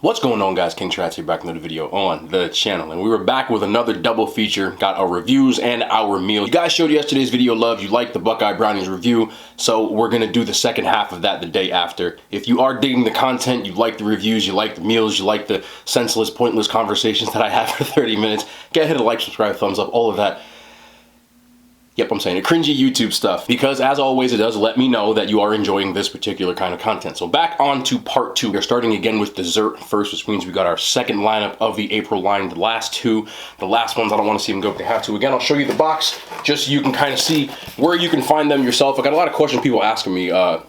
What's going on, guys? King Trats here, back in another video on the channel, and we were back with another double feature. Got our reviews and our meal. You guys showed yesterday's video love. You liked the Buckeye Brownies review, so we're gonna do the second half of that the day after. If you are digging the content, you like the reviews, you like the meals, you like the senseless, pointless conversations that I have for 30 minutes, go ahead and like, subscribe, thumbs up, all of that. Yep, I'm saying it, cringy YouTube stuff, because as always, it does let me know that you are enjoying this particular kind of content. So back on to part two. We're starting again with dessert first, which means we got our second lineup of the April line. The last ones, I don't want to see them go if they have to. Again, I'll show you the box just so you can kind of see where you can find them yourself. I got a lot of questions people asking me, so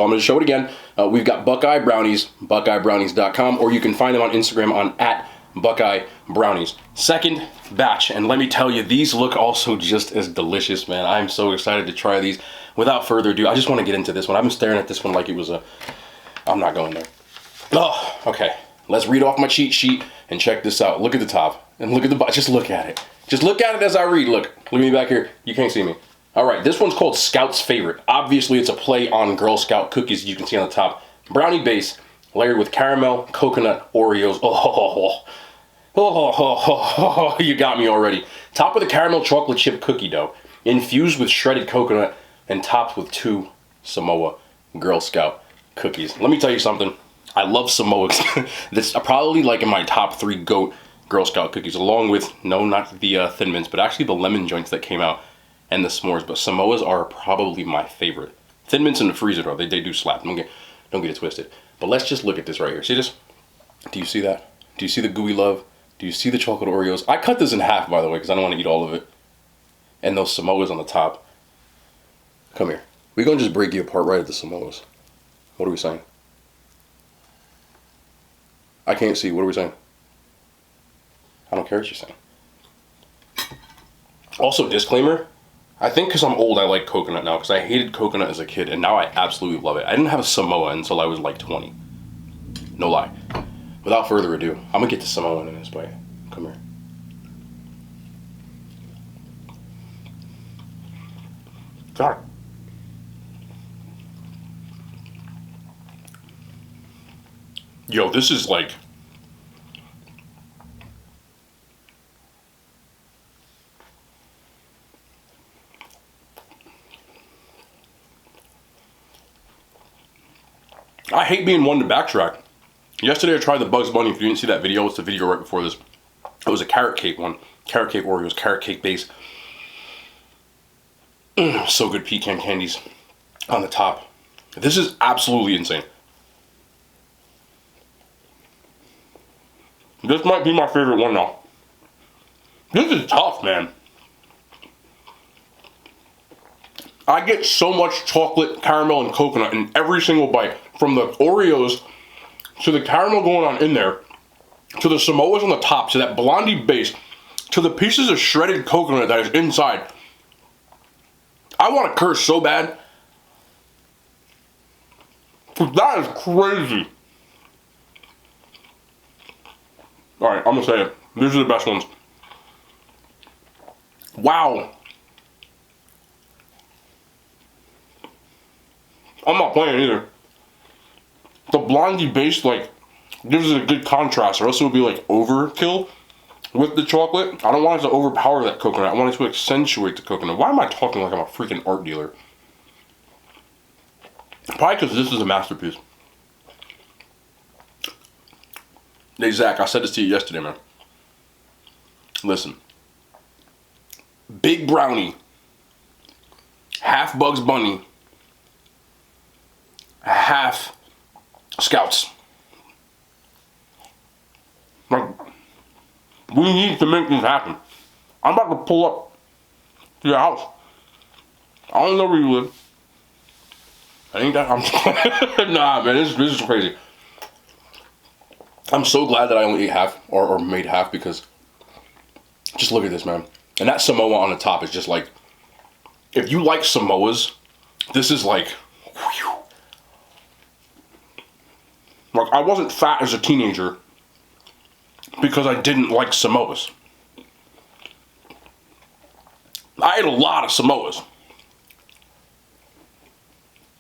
I'm going to show it again. We've got Buckeye Brownies, buckeyebrownies.com, or you can find them on Instagram on @Buckeye Brownies. Second batch, and let me tell you, these look also just as delicious, man. I'm so excited to try these. Without further ado, I just want to get into this one. I've been staring at this one like it was I'm not going there. Oh, okay. Let's read off my cheat sheet and check this out. Look at the top and look at the bottom. Just look at it. Just look at it as I read. Look at me back here. You can't see me. All right, this one's called Scout's Favorite. Obviously, it's a play on Girl Scout cookies. You can see on the top. Brownie base, layered with caramel, coconut, Oreos. Oh, you got me already. Topped with a caramel chocolate chip cookie dough, infused with shredded coconut, and topped with 2 Samoa Girl Scout cookies. Let me tell you something. I love Samoas. This is probably like in my top 3 GOAT Girl Scout cookies, along with, no, not the Thin Mints, but actually the lemon joints that came out and the s'mores. But Samoas are probably my favorite. Thin Mints in the freezer, though, they do slap. Don't get it twisted. But let's just look at this right here. See this? Do you see that? Do you see the gooey love? Do you see the chocolate Oreos? I cut this in half, by the way, because I don't want to eat all of it. And those Samoas on the top. Come here. We're going to just break you apart right at the Samoas. What are we saying? I can't see. What are we saying? I don't care what you're saying. Also, disclaimer. I think because I'm old, I like coconut now, because I hated coconut as a kid, and now I absolutely love it. I didn't have a Samoa until I was like 20. No lie. Without further ado, I'm going to get the Samoan in this bite. Come here. God. Yo, this is like... I hate being one to backtrack. Yesterday I tried the Bugs Bunny. If you didn't see that video, it's the video right before this. It was a carrot cake one. Carrot cake Oreos, carrot cake base. So good, pecan candies on the top. This is absolutely insane. This might be my favorite one now. This is tough, man. I get so much chocolate, caramel, and coconut in every single bite. From the Oreos to the caramel going on in there, to the Samoas on the top, to that blondie base, to the pieces of shredded coconut that is inside. I want to curse so bad. That is crazy. Alright, I'm going to say it. These are the best ones. Wow. I'm not playing either. The blondie base, like, gives it a good contrast, or else it would be like overkill with the chocolate. I don't want it to overpower that coconut. I want it to accentuate the coconut. Why am I talking like I'm a freaking art dealer? Probably because this is a masterpiece. Hey, Zach, I said this to you yesterday, man. Listen. Big brownie. Half Bugs Bunny. Half Scouts. Like, we need to make this happen. I'm about to pull up to your house. I don't know where you live. I ain't that. Nah, man, this is crazy. I'm so glad that I only ate half, or made half, because just look at this, man. And that Samoa on the top is just like, if you like Samoas, this is like, whew. Like, I wasn't fat as a teenager because I didn't like Samoas. I ate a lot of Samoas.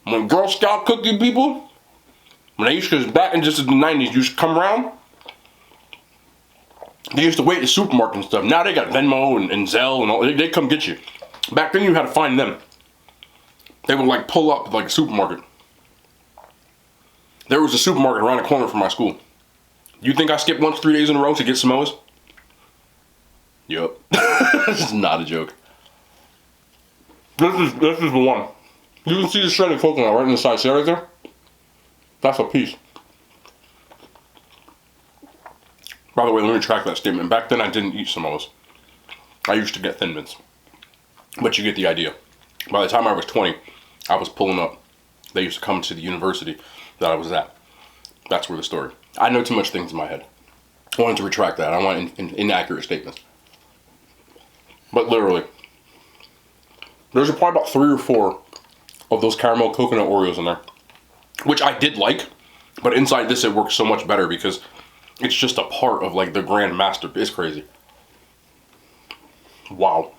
When Girl Scout cookie people, When they used to, back in just the 90s, you used to come around, they used to wait at the supermarket and stuff. Now they got Venmo and Zelle and all. They come get you. Back then you had to find them. They would like pull up like a supermarket. There was a supermarket around the corner from my school. You think I skipped lunch 3 days in a row to get Samoas? Yup. This is not a joke. This is the one. You can see the shredded coconut right in the side. See that right there? That's a piece. By the way, let me retract that statement. Back then I didn't eat Samoas. I used to get Thin Mints. But you get the idea. By the time I was 20, I was pulling up. They used to come to the university that I was at. That's where the story. I know too much things in my head. I wanted to retract that. I don't want inaccurate statements. But literally, there's probably about 3 or 4 of those caramel coconut Oreos in there, which I did like, but inside this it works so much better because it's just a part of like the grand master. It's crazy. Wow.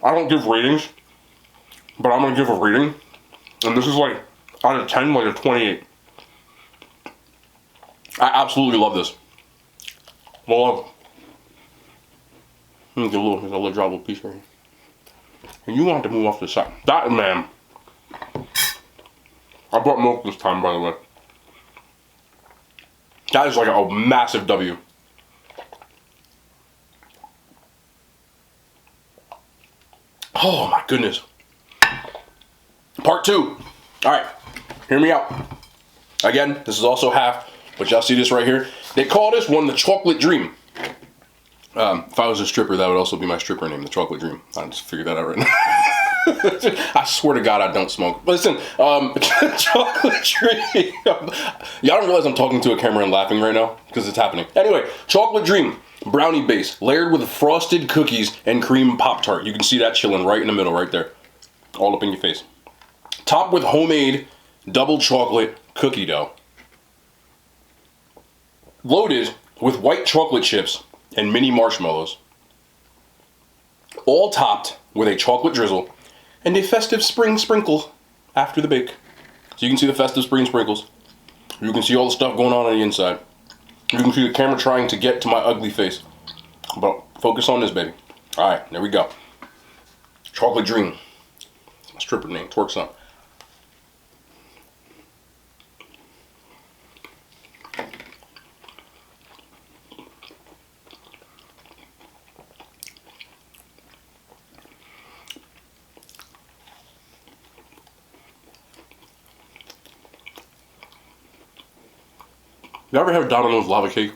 I don't give ratings, but I'm gonna give a rating, and this is like out of 10, like a 28. I absolutely love this. Well, let me get a little droppable piece right here. And you want to move off the side. That, man. I brought milk this time, by the way. That is like a massive W. Oh my goodness. Part 2. Alright, hear me out. Again, this is also half, but y'all see this right here? They call this one the Chocolate Dream. If I was a stripper, that would also be my stripper name, the Chocolate Dream. I just figured that out right now. I swear to God, I don't smoke. But listen, Chocolate Dream. Y'all don't realize I'm talking to a camera and laughing right now? Because it's happening. Anyway, Chocolate Dream. Brownie base, layered with frosted cookies and cream Pop-Tart. You can see that chilling right in the middle, right there. All up in your face. Topped with homemade double chocolate cookie dough. Loaded with white chocolate chips and mini marshmallows. All topped with a chocolate drizzle and a festive spring sprinkle after the bake. So you can see the festive spring sprinkles. You can see all the stuff going on the inside. You can see the camera trying to get to my ugly face. But focus on this, baby. Alright, there we go. Chocolate Dream. That's my stripper name, Twerk Son. You ever have Domino's lava cake?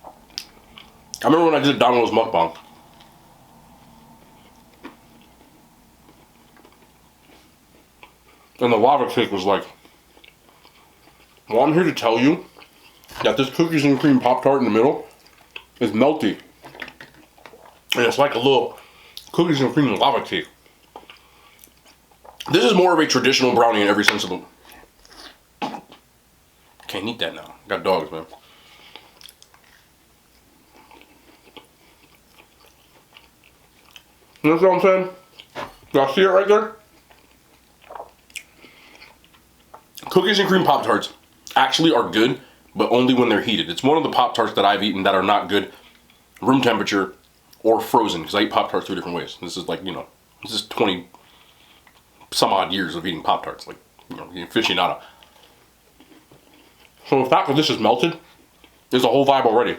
I remember when I did Domino's Mukbang. And the lava cake was like, well, I'm here to tell you that this cookies and cream Pop-Tart in the middle is melty. And it's like a little cookies and cream lava cake. This is more of a traditional brownie in every sense of the... Can't eat that now. Got dogs, man. You know what I'm saying? Y'all see it right there? Cookies and cream Pop-Tarts actually are good, but only when they're heated. It's one of the Pop-Tarts that I've eaten that are not good room temperature or frozen, because I eat Pop-Tarts 2 different ways. This is like, you know, this is 20 some odd years of eating Pop-Tarts, like, you know, aficionado. So the fact that this is melted is a whole vibe already.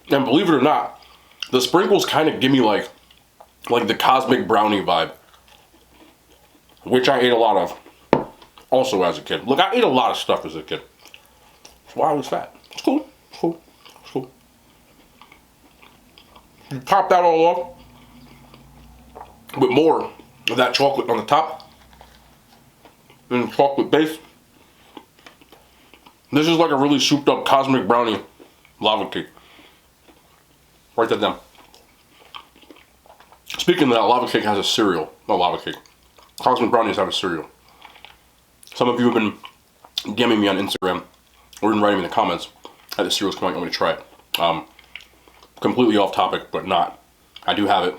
And believe it or not, the sprinkles kind of give me like the cosmic brownie vibe, which I ate a lot of also as a kid. Look, I ate a lot of stuff as a kid. That's why I was fat. It's cool. It's cool. It's cool. You top that all off with more of that chocolate on the top. And chocolate base. This is like a really souped up cosmic brownie lava cake. Write that down. Speaking of that, lava cake has a cereal. Not lava cake. Cosmic brownies have a cereal. Some of you have been DMing me on Instagram or even writing me in the comments that the cereal's coming. I'm going to try it. Completely off topic, but not. I do have it.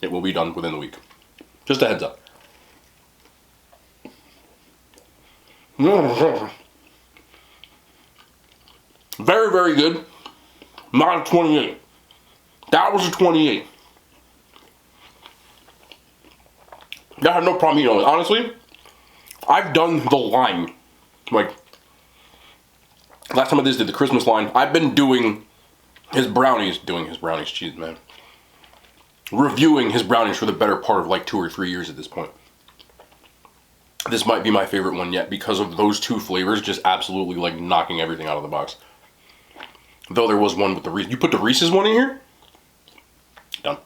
it will be done within the week. Just a heads up. Very, very good. Not a 28. That was a 28. I had no problem eating it. Honestly, I've done the line. Like, last time I did the Christmas line, I've been doing his brownies, jeez, man. Reviewing his brownies for the better part of like 2 or 3 years at this point. This might be my favorite one yet because of those two flavors just absolutely like knocking everything out of the box. Though there was one with the Reese's. You put the Reese's one in here? Done.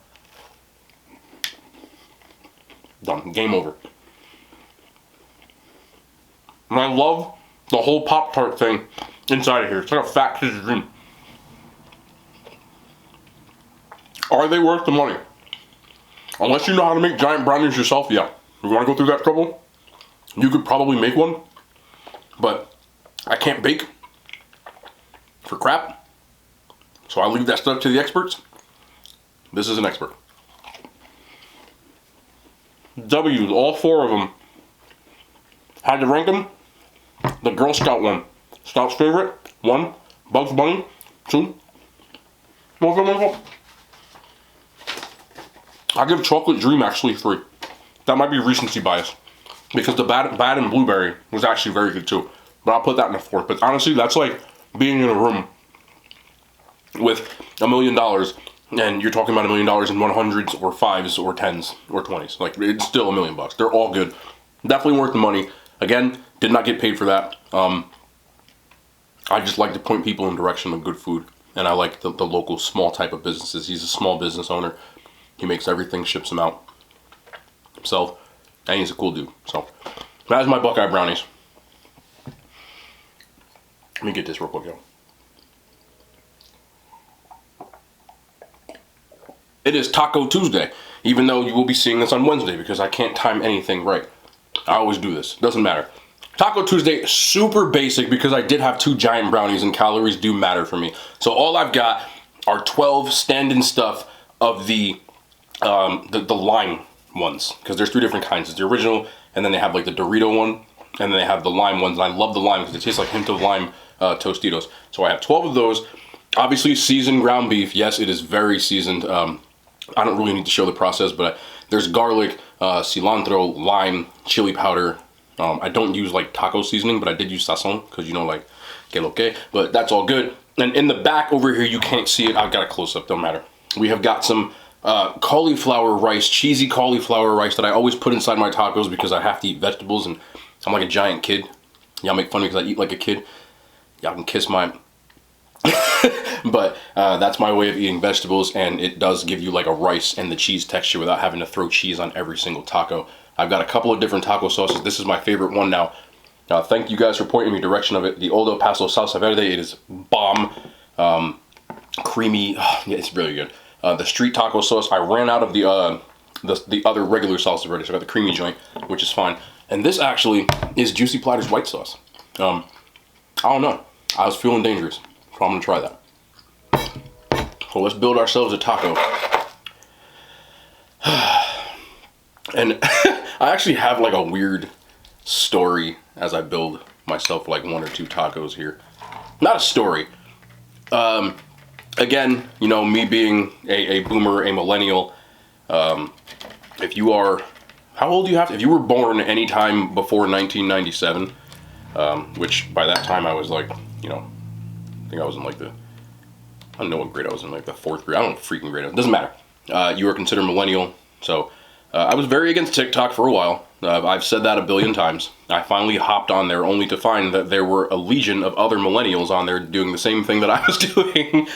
Done. Game over. And I love the whole Pop-Tart thing inside of here. It's like a fat piece of dream. Are they worth the money? Unless you know how to make giant brownies yourself, yeah. You want to go through that trouble? You could probably make one. But I can't bake for crap. So I leave that stuff to the experts. This is an expert. W's, all 4 of them. Had to rank them. The Girl Scout one. Scout's favorite. 1. Bugs Bunny. 2. I give Chocolate Dream actually 3. That might be recency bias. Because the Bad and Blueberry was actually very good too. But I'll put that in a 4th. But honestly, that's like being in a room with $1 million and you're talking about $1 million in 100s or 5s or 10s or 20s. Like, it's still $1 million bucks. They're all good. Definitely worth the money. Again, did not get paid for that. I just like to point people in the direction of good food. And I like the local small type of businesses. He's a small business owner. He makes everything, ships them out himself. And he's a cool dude. So, that's my Buckeye brownies. Let me get this real quick, yo. It is Taco Tuesday, even though you will be seeing this on Wednesday because I can't time anything right. I always do this. Doesn't matter. Taco Tuesday, super basic because I did have 2 giant brownies and calories do matter for me. So all I've got are 12 stand-in stuff of the lime ones because there's 3 different kinds. It's the original, and then they have like the Dorito one, and then they have the lime ones. And I love the lime because it tastes like a hint of lime Tostitos. So I have 12 of those. Obviously, seasoned ground beef. Yes, it is very seasoned. I don't really need to show the process, but there's garlic, cilantro, lime, chili powder. I don't use like taco seasoning, but I did use sazon because, you know, like, que lo que. But that's all good. And in the back over here, you can't see it. I've got a close-up, don't matter. We have got some cauliflower rice, cheesy cauliflower rice that I always put inside my tacos because I have to eat vegetables and I'm like a giant kid. Y'all make fun of me because I eat like a kid. Y'all can kiss my... But that's my way of eating vegetables, and it does give you like a rice and the cheese texture without having to throw cheese on every single taco. I've got a couple of different taco sauces. This is my favorite one now. Thank you guys for pointing me direction of it. The Old El Paso Salsa Verde, it is bomb. Creamy, yeah, it's really good. The street taco sauce, I ran out of the other regular salsa verde, so I got the creamy joint, which is fine. And this actually is Juicy Platter's white sauce. I don't know. I was feeling dangerous, so I'm gonna try that. So let's build ourselves a taco. And I actually have like a weird story as I build myself like 1 or 2 tacos here. Not a story. Again, you know, me being a boomer, a millennial, if you are, how old do you have to, if you were born anytime before 1997, which by that time I was like, you know, I think I was in like I don't know what grade I was in, like the 4th grade. I don't know what freaking grade I was. Doesn't matter. You are considered millennial. So I was very against TikTok for a while. I've said that a billion times. I finally hopped on there only to find that there were a legion of other millennials on there doing the same thing that I was doing,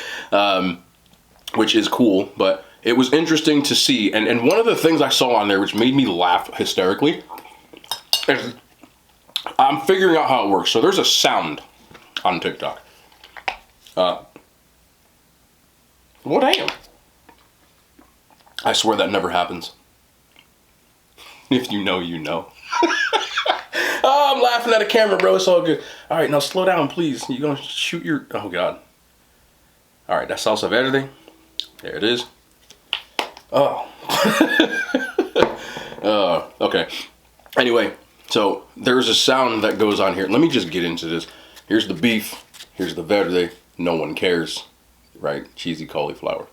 which is cool. But it was interesting to see. And one of the things I saw on there which made me laugh hysterically is I'm figuring out how it works. So there's a sound on TikTok. Well, damn. I swear that never happens. If you know, you know. Oh, I'm laughing at a camera, bro. It's all good. All right, now slow down, please. You're going to shoot your... Oh, God. All right, that's salsa verde. There it is. Oh, Okay. Anyway, so there's a sound that goes on here. Let me just get into this. Here's the beef. Here's the verde. No one cares. Right? Cheesy cauliflower.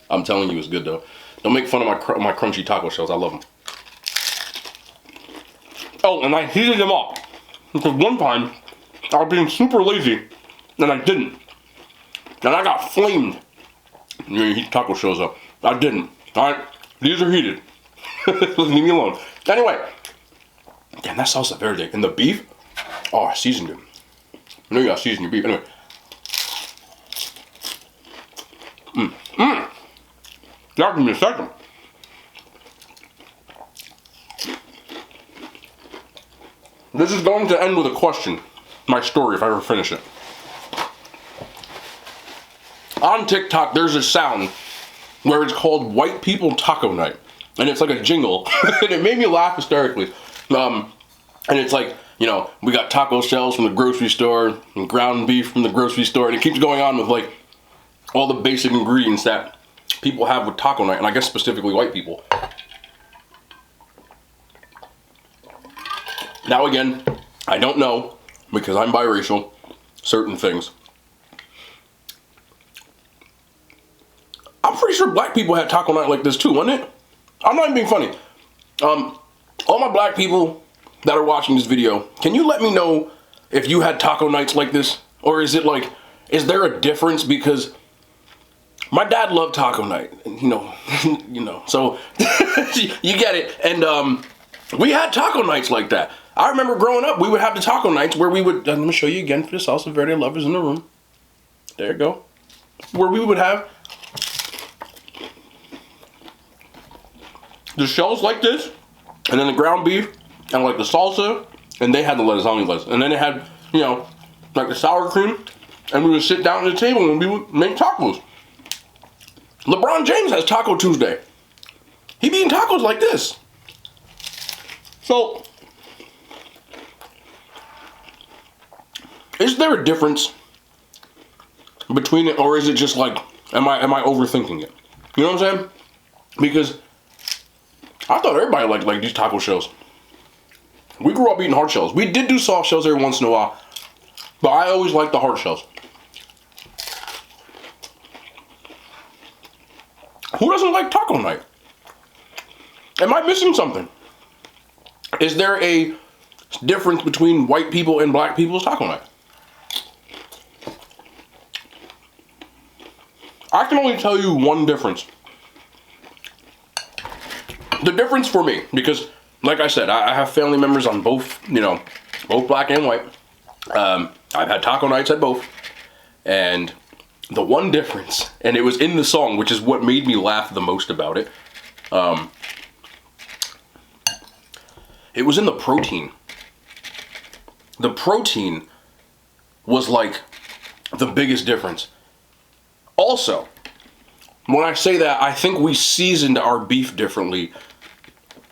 I'm telling you, it's good though. Don't make fun of my crunchy taco shells. I love them. Oh, and I heated them up. Because one time, I was being super lazy, and I didn't. And I got flamed. You heat taco shells up. I didn't. Alright? These are heated. Leave me alone. Anyway. Damn, that salsa verde. And the beef? Oh, I seasoned it. I know you gotta season your beef. Anyway. Y'all give me a second. This is going to end with a question. My story, if I ever finish it. On TikTok, there's a sound where it's called White People Taco Night. And it's like a jingle. And it made me laugh hysterically. And it's like, you know, we got taco shells from the grocery store, and ground beef from the grocery store, and it keeps going on with like all the basic ingredients that people have with taco night, and I guess specifically white people. Now again, I don't know, because I'm biracial, certain things. I'm pretty sure black people had taco night like this too, wasn't it? I'm not even being funny. All my black people that are watching this video, can you let me know if you had taco nights like this? Or is it like, is there a difference? Because my dad loved taco night, you know, so you get it. And we had taco nights like that. I remember growing up, we would have the taco nights where we would, let me show you again for the salsa verde lovers in the room. There you go. Where we would have the shells like this, and then the ground beef, and like the salsa, and they had the lettuce, only lettuce. And then they had, you know, like the sour cream, and we would sit down at the table and we would make tacos. LeBron James has Taco Tuesday. He be eating tacos like this. So, is there a difference between it, or is it just like, am I overthinking it? You know what I'm saying? Because I thought everybody liked like these taco shells. We grew up eating hard shells. We did do soft shells every once in a while, but I always liked the hard shells. Who doesn't like taco night? Am I missing something? Is there a difference between white people and black people's taco night? I can only tell you one difference. The difference for me, because like I said, I have family members on both, you know, both black and white. I've had taco nights at both. And the one difference, and it was in the song, which is what made me laugh the most about it. It was in the protein. The protein was like the biggest difference. Also, when I say that, I think we seasoned our beef differently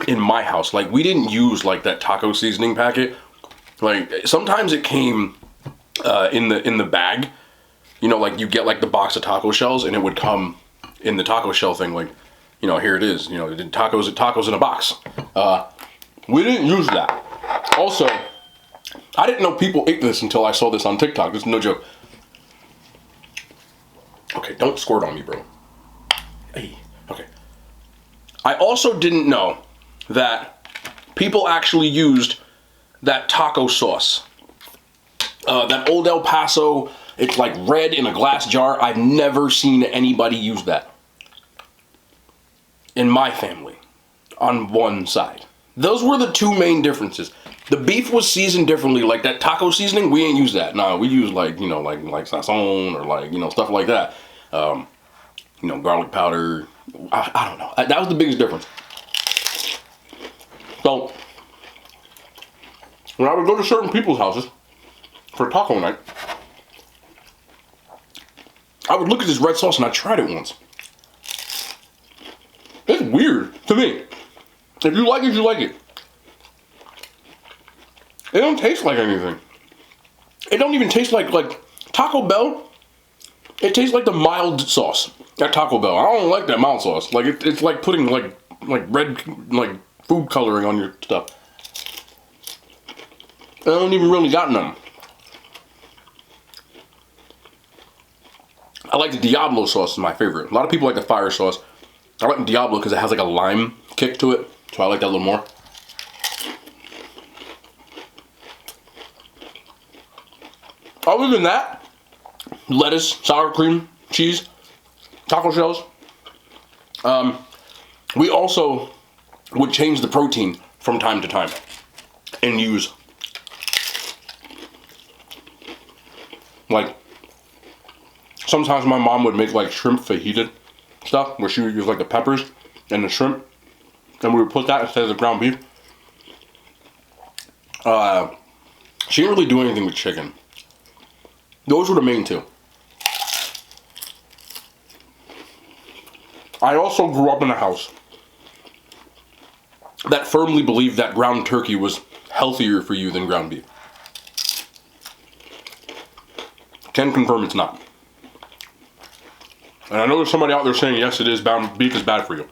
in my house. Like, we didn't use like that taco seasoning packet. Like, sometimes it came in the bag. You know, like you get like the box of taco shells, and it would come in the taco shell thing. Like, you know, here it is. You know, tacos in a box. We didn't use that. Also, I didn't know people ate this until I saw this on TikTok. This is no joke. Okay, don't squirt on me, bro. Hey, okay. I also didn't know that people actually used that taco sauce. That Old El Paso, it's like red in a glass jar. I've never seen anybody use that in my family on one side. Those were the two main differences. The beef was seasoned differently, like that taco seasoning, we ain't use that. Nah, we use like, you know, like sazon or like, you know, stuff like that. You know, garlic powder. I don't know. That was the biggest difference. So, when I would go to certain people's houses for taco night, I would look at this red sauce, and I tried it once. It's weird to me. If you like it, you like it. It don't taste like anything. It don't even taste like Taco Bell. It tastes like the mild sauce. At Taco Bell, I don't like that mild sauce. Like it's like putting like red food coloring on your stuff. I don't even really got none. I like the Diablo sauce, is my favorite. A lot of people like the fire sauce. I like the Diablo because it has like a lime kick to it, so I like that a little more. Other than that, lettuce, sour cream, cheese, taco shells. We also would change the protein from time to time and use like sometimes my mom would make like shrimp fajita stuff where she would use like the peppers and the shrimp, and we would put that instead of the ground beef. She didn't really do anything with chicken. Those were the main two. I also grew up in a house that firmly believed that ground turkey was healthier for you than ground beef. Can confirm it's not. And I know there's somebody out there saying, yes, it is, beef is bad for you.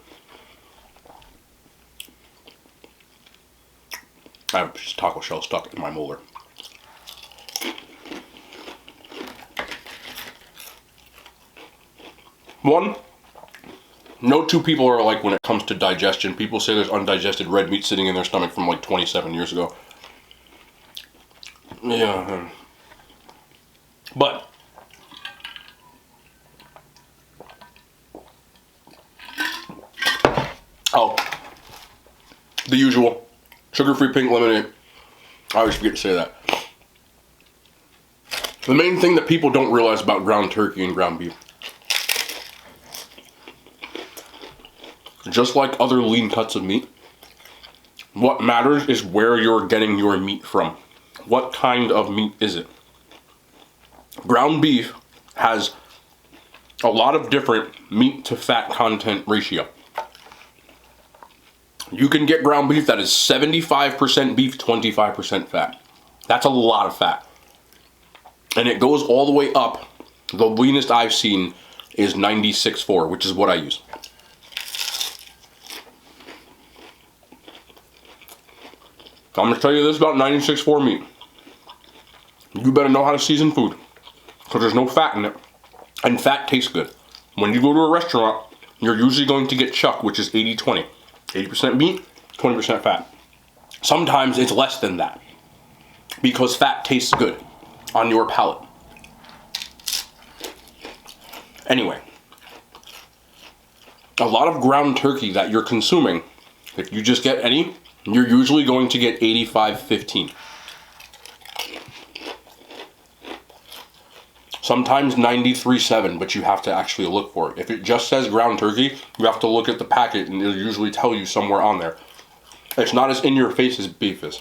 I have just taco shell stuck in my molar. One, no two people are alike when it comes to digestion. People say there's undigested red meat sitting in their stomach from like 27 years ago. Yeah. But oh, the usual sugar-free pink lemonade. I always forget to say that. The main thing that people don't realize about ground turkey and ground beef, just like other lean cuts of meat, what matters is where you're getting your meat from. What kind of meat is it? Ground beef has a lot of different meat to fat content ratio. You can get ground beef that is 75% beef, 25% fat. That's a lot of fat. And it goes all the way up. The leanest I've seen is 96.4, which is what I use. I'm going to tell you this about 96.4 meat. You better know how to season food, because there's no fat in it. And fat tastes good. When you go to a restaurant, you're usually going to get chuck, which is 80-20. 80% meat, 20% fat. Sometimes it's less than that, because fat tastes good on your palate. Anyway, a lot of ground turkey that you're consuming, if you just get any, you're usually going to get 85-15. Sometimes 93.7, but you have to actually look for it. If it just says ground turkey, you have to look at the packet and it'll usually tell you somewhere on there. It's not as in your face as beef is.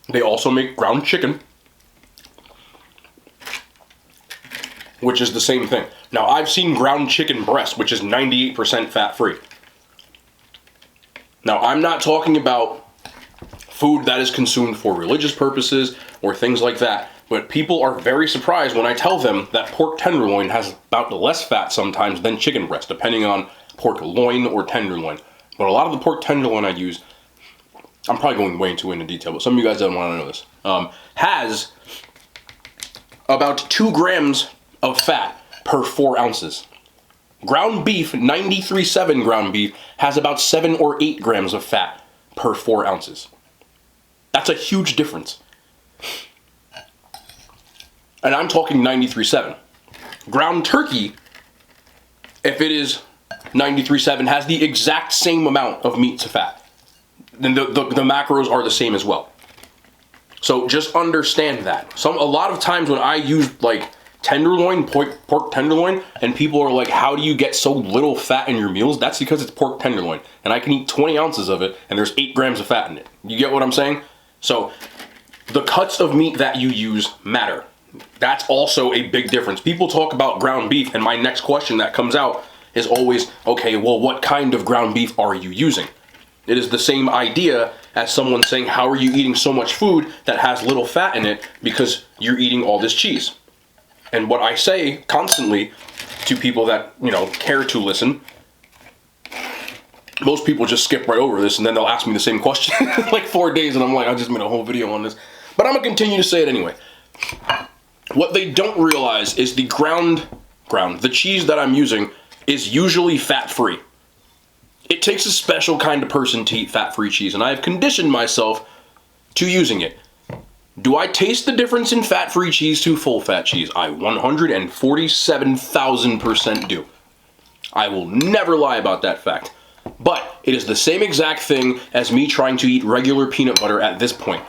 They also make ground chicken, which is the same thing. Now, I've seen ground chicken breast, which is 98% fat-free. Now, I'm not talking about food that is consumed for religious purposes or things like that, but people are very surprised when I tell them that pork tenderloin has about less fat sometimes than chicken breast, depending on pork loin or tenderloin. But a lot of the pork tenderloin I use, I'm probably going way too into detail, but some of you guys don't want to know this, has about 2 grams of fat per 4 ounces. Ground beef, 93.7 ground beef, has about 7 or 8 grams of fat per 4 ounces. That's a huge difference. And I'm talking 93.7. Ground turkey, if it is 93.7, has the exact same amount of meat to fat. Then the macros are the same as well. So just understand that. A lot of times when I use like tenderloin, pork tenderloin, and people are like, how do you get so little fat in your meals? That's because it's pork tenderloin. And I can eat 20 ounces of it, and there's 8 grams of fat in it. You get what I'm saying? So the cuts of meat that you use matter. That's also a big difference. People talk about ground beef, and my next question that comes out is always, okay, well, what kind of ground beef are you using? It is the same idea as someone saying, how are you eating so much food that has little fat in it because you're eating all this cheese? And what I say constantly to people that, you know, care to listen, most people just skip right over this and then they'll ask me the same question in like 4 days and I'm like, I just made a whole video on this. But I'm gonna continue to say it anyway. What they don't realize is the the cheese that I'm using is usually fat-free. It takes a special kind of person to eat fat-free cheese, and I have conditioned myself to using it. Do I taste the difference in fat-free cheese to full-fat cheese? I 147,000% do. I will never lie about that fact. But it is the same exact thing as me trying to eat regular peanut butter at this point.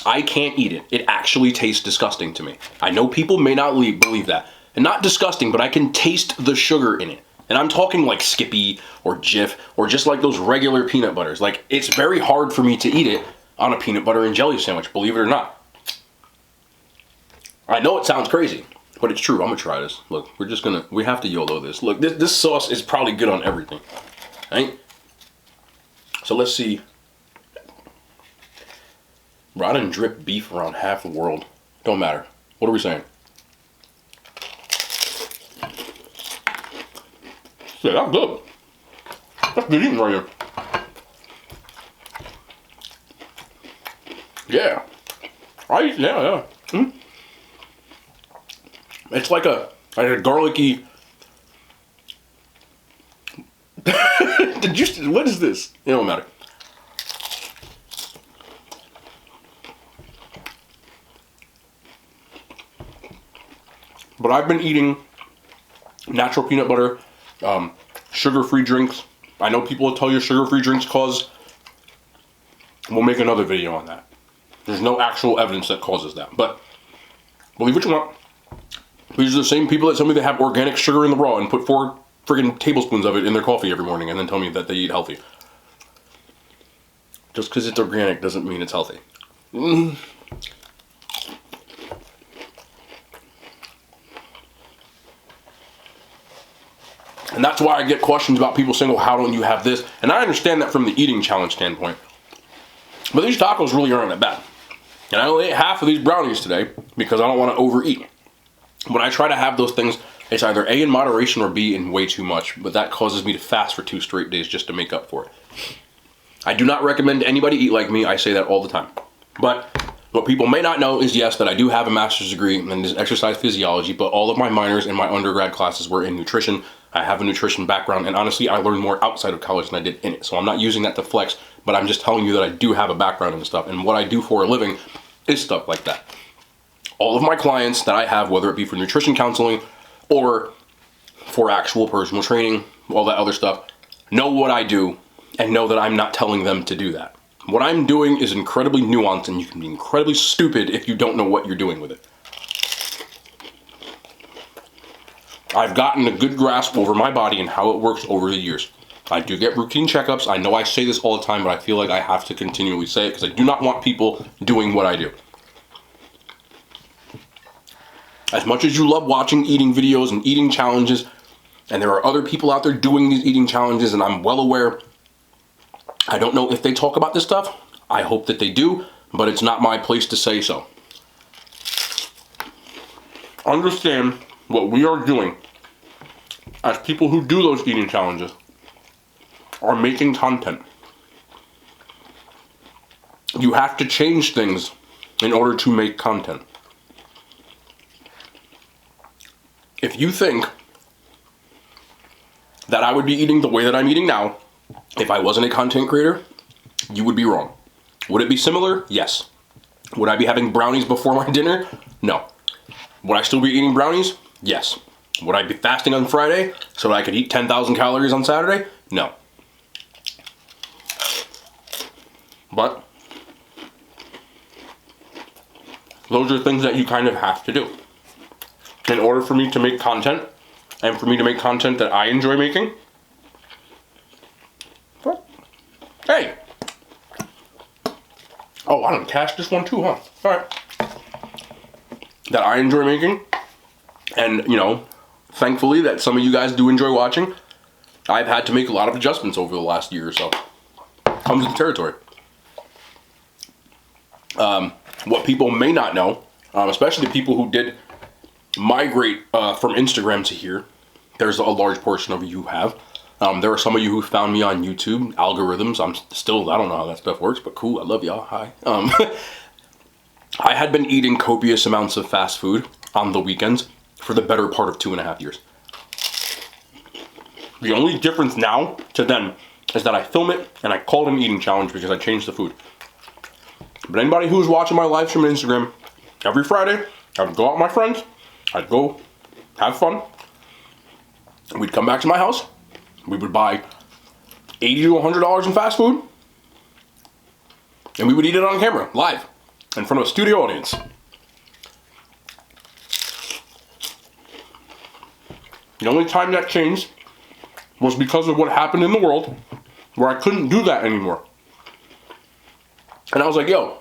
I can't eat it. It actually tastes disgusting to me. I know people may not believe that. And not disgusting, but I can taste the sugar in it. And I'm talking like Skippy or Jif or just like those regular peanut butters. Like, it's very hard for me to eat it on a peanut butter and jelly sandwich, believe it or not. I know it sounds crazy, but it's true. I'm gonna try this. Look, we have to YOLO this. Look, this sauce is probably good on everything, right? So let's see. Bro, I done drip beef around half the world. Don't matter. What are we saying? Yeah, that's good. That's good eating right here. Yeah. Right? Yeah. Mm. It's like a garlicky. What is this? It don't matter. But I've been eating natural peanut butter, sugar-free drinks. I know people will tell you sugar-free drinks cause. We'll make another video on that. There's no actual evidence that causes that. But believe what you want. These are the same people that tell me they have organic sugar in the raw and put 4 friggin' tablespoons of it in their coffee every morning and then tell me that they eat healthy. Just because it's organic doesn't mean it's healthy. And that's why I get questions about people saying, well, how don't you have this? And I understand that from the eating challenge standpoint. But these tacos really aren't that bad. And I only ate half of these brownies today because I don't want to overeat. When I try to have those things, it's either A, in moderation, or B, in way too much. But that causes me to fast for 2 straight days just to make up for it. I do not recommend anybody eat like me. I say that all the time. But what people may not know is, yes, that I do have a master's degree in exercise physiology, but all of my minors in my undergrad classes were in nutrition. I have a nutrition background, and honestly, I learned more outside of college than I did in it. So I'm not using that to flex, but I'm just telling you that I do have a background in stuff, and what I do for a living is stuff like that. All of my clients that I have, whether it be for nutrition counseling or for actual personal training, all that other stuff, know what I do and know that I'm not telling them to do that. What I'm doing is incredibly nuanced, and you can be incredibly stupid if you don't know what you're doing with it. I've gotten a good grasp over my body and how it works over the years. I do get routine checkups. I know I say this all the time, but I feel like I have to continually say it because I do not want people doing what I do. As much as you love watching eating videos and eating challenges, and there are other people out there doing these eating challenges, and I'm well aware, I don't know if they talk about this stuff. I hope that they do, but it's not my place to say so. Understand what we are doing as people who do those eating challenges are making content. You have to change things in order to make content. If you think that I would be eating the way that I'm eating now if I wasn't a content creator, you would be wrong. Would it be similar? Yes. Would I be having brownies before my dinner? No. Would I still be eating brownies? Yes. Would I be fasting on Friday so that I could eat 10,000 calories on Saturday? No. But those are things that you kind of have to do in order for me to make content, and for me to make content that I enjoy making. What? Hey! Oh, I done cashed this one too, huh? Alright. That I enjoy making, and, you know, thankfully that some of you guys do enjoy watching. I've had to make a lot of adjustments over the last year or so. Comes with the territory. What people may not know, especially the people who did migrate from Instagram to here, there's a large portion of you who have. There are some of you who found me on YouTube, algorithms. I don't know how that stuff works, but cool, I love y'all, hi. I had been eating copious amounts of fast food on the weekends for the better part of 2.5 years. The only difference now to then is that I film it and I call it an eating challenge because I changed the food. But anybody who's watching my live stream on Instagram, every Friday, I would go out with my friends, I'd go have fun, we'd come back to my house, we would buy $80 to $100 in fast food, and we would eat it on camera, live, in front of a studio audience. The only time that changed was because of what happened in the world, where I couldn't do that anymore. And I was like, yo,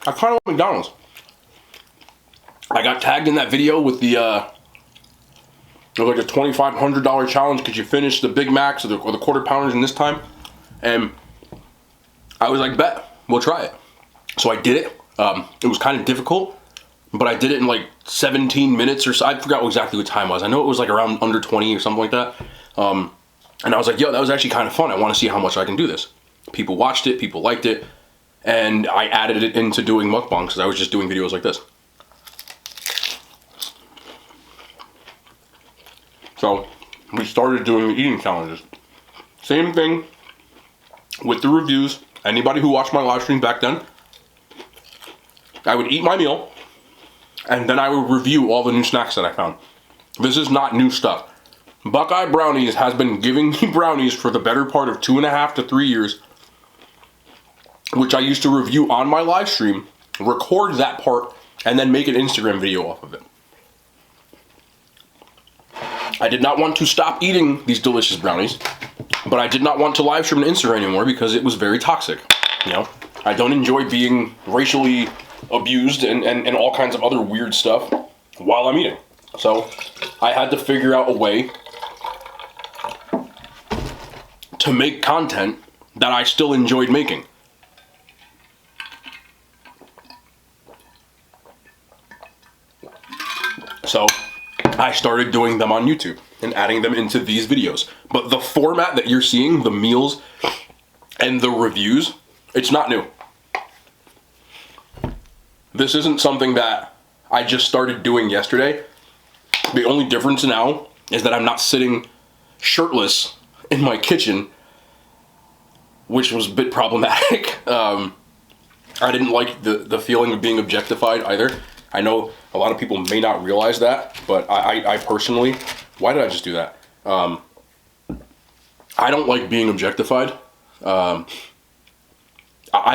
I kind of want McDonald's. I got tagged in that video with the like a $2,500 challenge because you finished the Big Macs or the Quarter Pounders in this time. And I was like, bet, we'll try it. So I did it. It was kind of difficult, but I did it in like 17 minutes or so. I forgot exactly what time it was. I know it was like around under 20 or something like that. And I was like, yo, that was actually kind of fun. I want to see how much I can do this. People watched it, people liked it, and I added it into doing mukbangs because I was just doing videos like this. So we started doing the eating challenges. Same thing with the reviews. Anybody who watched my live stream back then, I would eat my meal, and then I would review all the new snacks that I found. This is not new stuff. Buckeye Brownies has been giving me brownies for the better part of 2.5 to 3 years, which I used to review on my live stream, record that part, and then make an Instagram video off of it. I did not want to stop eating these delicious brownies, but I did not want to live stream on Instagram anymore because it was very toxic. You know, I don't enjoy being racially abused and all kinds of other weird stuff while I'm eating. So I had to figure out a way to make content that I still enjoyed making. So I started doing them on YouTube and adding them into these videos. But the format that you're seeing, the meals and the reviews, it's not new. This isn't something that I just started doing yesterday. The only difference now is that I'm not sitting shirtless in my kitchen, which was a bit problematic. I didn't like the feeling of being objectified either. I know a lot of people may not realize that, but I personally, why did I just do that? I don't like being objectified. I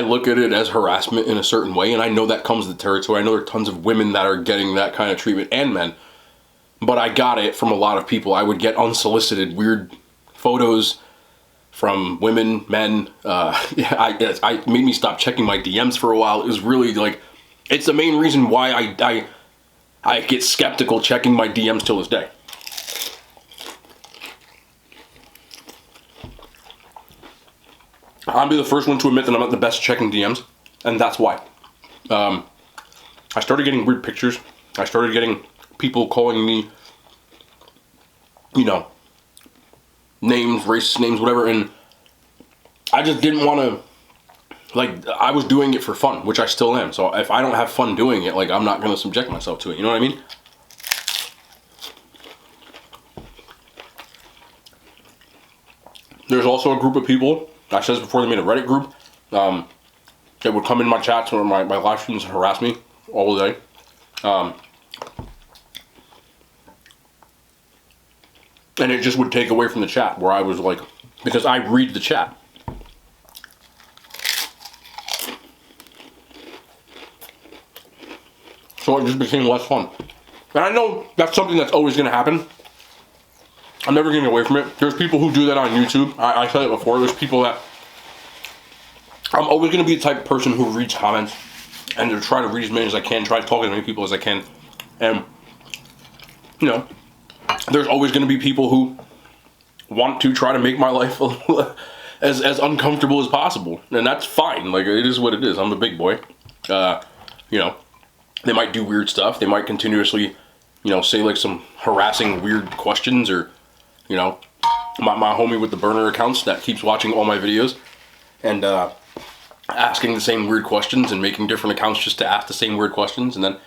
look at it as harassment in a certain way, and I know that comes with the territory. I know there are tons of women that are getting that kind of treatment, and men. But I got it from a lot of people. I would get unsolicited weird photos from women, men. I made me stop checking my DMs for a while. It was really like, it's the main reason why I get skeptical checking my DMs till this day. I'll be the first one to admit that I'm not the best checking DMs, and that's why. I started getting weird pictures. I started getting people calling me, you know, names, racist names, whatever, and I just didn't want to, like, I was doing it for fun, which I still am. So if I don't have fun doing it, like, I'm not going to subject myself to it. You know what I mean? There's also a group of people, I said this before, they made a Reddit group, that would come in my chats or my live streams and harass me all day. And it just would take away from the chat, where I was like, because I read the chat. So it just became less fun. And I know that's something that's always going to happen. I'm never getting away from it. There's people who do that on YouTube. I said it before. There's people that... I'm always going to be the type of person who reads comments and to try to read as many as I can, try to talk to as many people as I can. And, you know, there's always going to be people who want to try to make my life as uncomfortable as possible. And that's fine. Like, it is what it is. I'm a big boy. You know, they might do weird stuff. They might continuously, you know, say like some harassing weird questions, or, you know, my homie with the burner accounts that keeps watching all my videos and asking the same weird questions and making different accounts just to ask the same weird questions, and then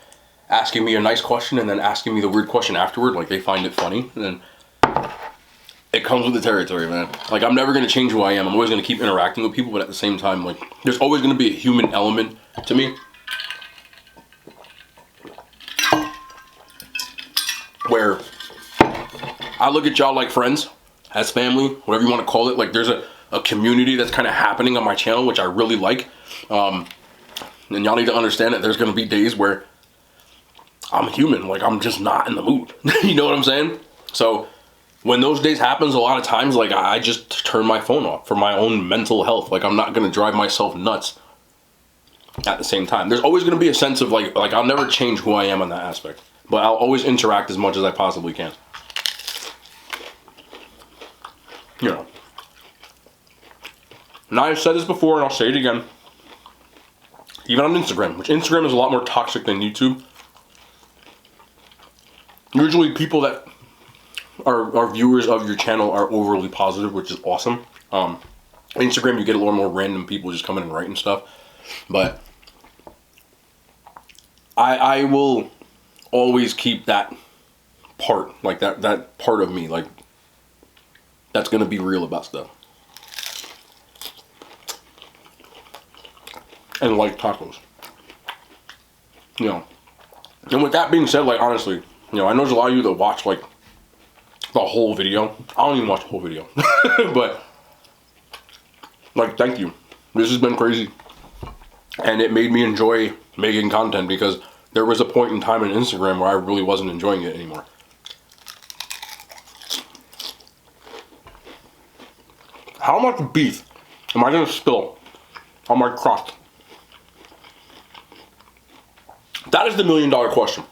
asking me a nice question and then asking me the weird question afterward. Like, they find it funny, and then it comes with the territory, man. Like, I'm never going to change who I am. I'm always going to keep interacting with people, but at the same time, like, there's always going to be a human element to me. Where I look at y'all like friends, as family, whatever you want to call it. Like, there's a community that's kind of happening on my channel, which I really like. And y'all need to understand that there's going to be days where I'm human. Like, I'm just not in the mood. You know what I'm saying? So when those days happens, a lot of times, like, I just turn my phone off for my own mental health. Like, I'm not going to drive myself nuts at the same time. There's always going to be a sense of like I'll never change who I am on that aspect, but I'll always interact as much as I possibly can. You know. Now, I've said this before and I'll say it again. Even on Instagram, which Instagram is a lot more toxic than YouTube. Usually people that are viewers of your channel are overly positive, which is awesome. Instagram, you get a little more random people just coming and writing stuff. But I will always keep that part, like that part of me, like, that's going to be real about stuff. And like tacos. You know. And with that being said, like, honestly, you know, I know there's a lot of you that watch, like, the whole video. I don't even watch the whole video. But, like, thank you. This has been crazy. And it made me enjoy making content, because there was a point in time in Instagram where I really wasn't enjoying it anymore. How much beef am I going to spill on my crust? That is the million-dollar question.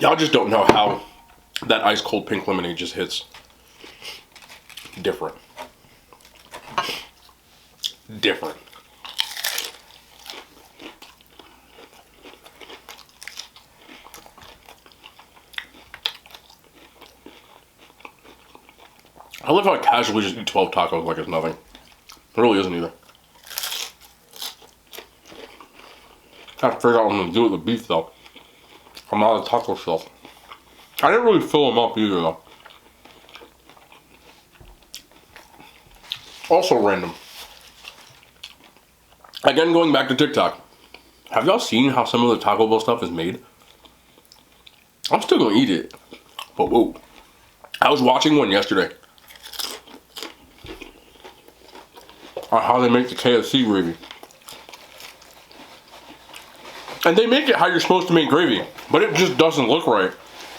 Y'all just don't know how that ice cold pink lemonade just hits different. Different. I love how I casually just eat 12 tacos like it's nothing. It really isn't either. I have to figure out what I'm going to do with the beef, though. I'm out of taco shells. I didn't really fill them up either, though. Also random. Again, going back to TikTok. Have y'all seen how some of the Taco Bell stuff is made? I'm still going to eat it. But whoa. I was watching one yesterday on how they make the KFC gravy. And they make it how you're supposed to make gravy, but it just doesn't look right.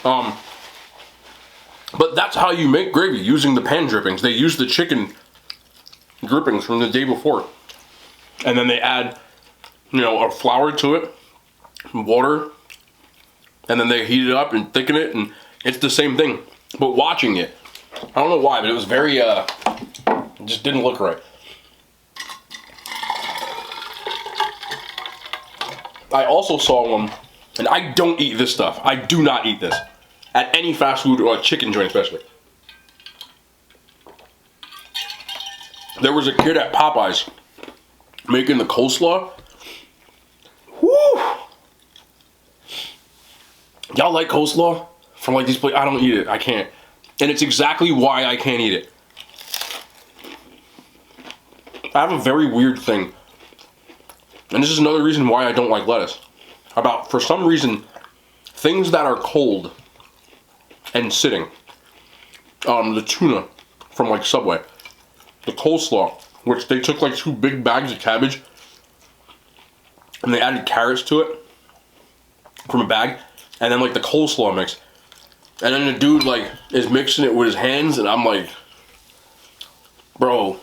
But that's how you make gravy, using the pan drippings. They use the chicken drippings from the day before. And then they add, you know, a flour to it, water, and then they heat it up and thicken it, and it's the same thing. But watching it, I don't know why, but it was very, it just didn't look right. I also saw one, and I don't eat this stuff. I do not eat this at any fast food or a chicken joint especially. There was a kid at Popeyes making the coleslaw. Woo! Y'all like coleslaw? From like these places? I don't eat it. I can't. And it's exactly why I can't eat it. I have a very weird thing. And this is another reason why I don't like lettuce. For some reason, things that are cold and sitting. The tuna from like Subway. The coleslaw, which they took like 2 big bags of cabbage and they added carrots to it from a bag. And then like the coleslaw mix. And then the dude like is mixing it with his hands, and I'm like, bro,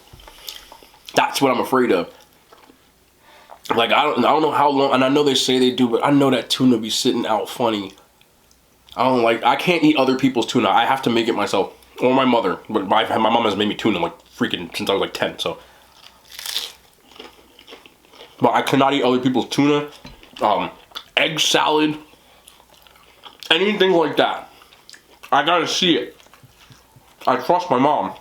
that's what I'm afraid of. Like, I don't know how long, and I know they say they do, but I know that tuna be sitting out funny I can't eat other people's tuna. I have to make it myself. Or my mother. But my mom has made me tuna like freaking since I was like 10, so. But I cannot eat other people's tuna, egg salad, anything like that. I gotta see it. I trust my mom,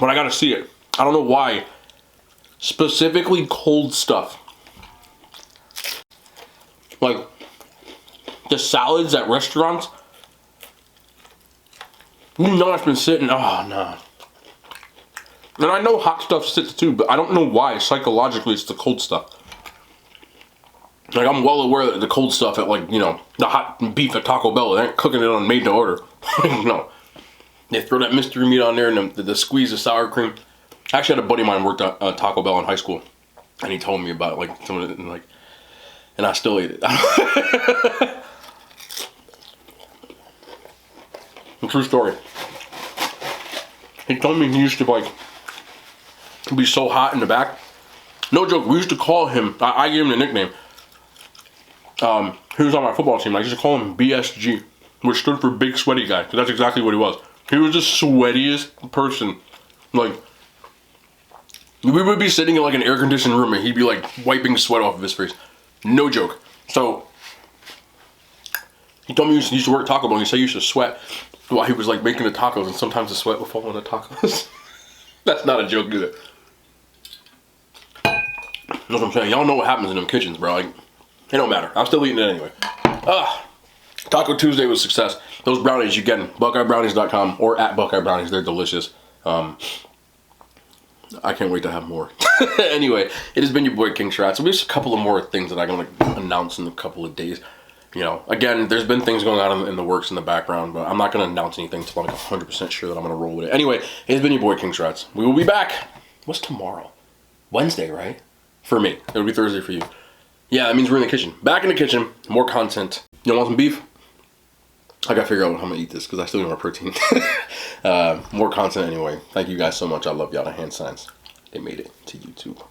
but I gotta see it. I don't know why. Specifically cold stuff. Like, the salads at restaurants, you know it's been sitting, oh no. And I know hot stuff sits too, but I don't know why. Psychologically, it's the cold stuff. Like, I'm well aware that the cold stuff at, like, you know, the hot beef at Taco Bell, they aren't cooking it on made to order. No. They throw that mystery meat on there and the squeeze of sour cream. I actually had a buddy of mine worked at Taco Bell in high school, and he told me about, like, some of it, and, like, and I still ate it. A true story. He told me he used to, like, be so hot in the back. No joke, we used to call him, I gave him the nickname. He was on my football team. I used to call him BSG, which stood for Big Sweaty Guy, because that's exactly what he was. He was the sweatiest person. Like, we would be sitting in like an air-conditioned room and he'd be like wiping sweat off of his face. No joke. So, he told me he used to work at Taco Bell and he said he used to sweat while he was like making the tacos, and sometimes the sweat would fall on the tacos. That's not a joke either. That's what I'm saying. Y'all know what happens in them kitchens, bro. Like, it don't matter. I'm still eating it anyway. Taco Tuesday was a success. Those brownies you get in BuckeyeBrownies.com or at Buckeye Brownies. They're delicious. I can't wait to have more. Anyway, it has been your boy King Shrats. So there's a couple of more things that I'm going to announce in a couple of days. You know, again, there's been things going on in the works in the background, but I'm not going to announce anything until I'm like 100% sure that I'm going to roll with it. Anyway, it has been your boy King Shrats. We will be back. What's tomorrow? Wednesday, right? For me. It'll be Thursday for you. Yeah, that means we're in the kitchen. Back in the kitchen. More content. You want some beef? I gotta figure out how I'm gonna eat this because I still need my protein. More content anyway. Thank you guys so much. I love y'all. The hand signs. They made it to YouTube.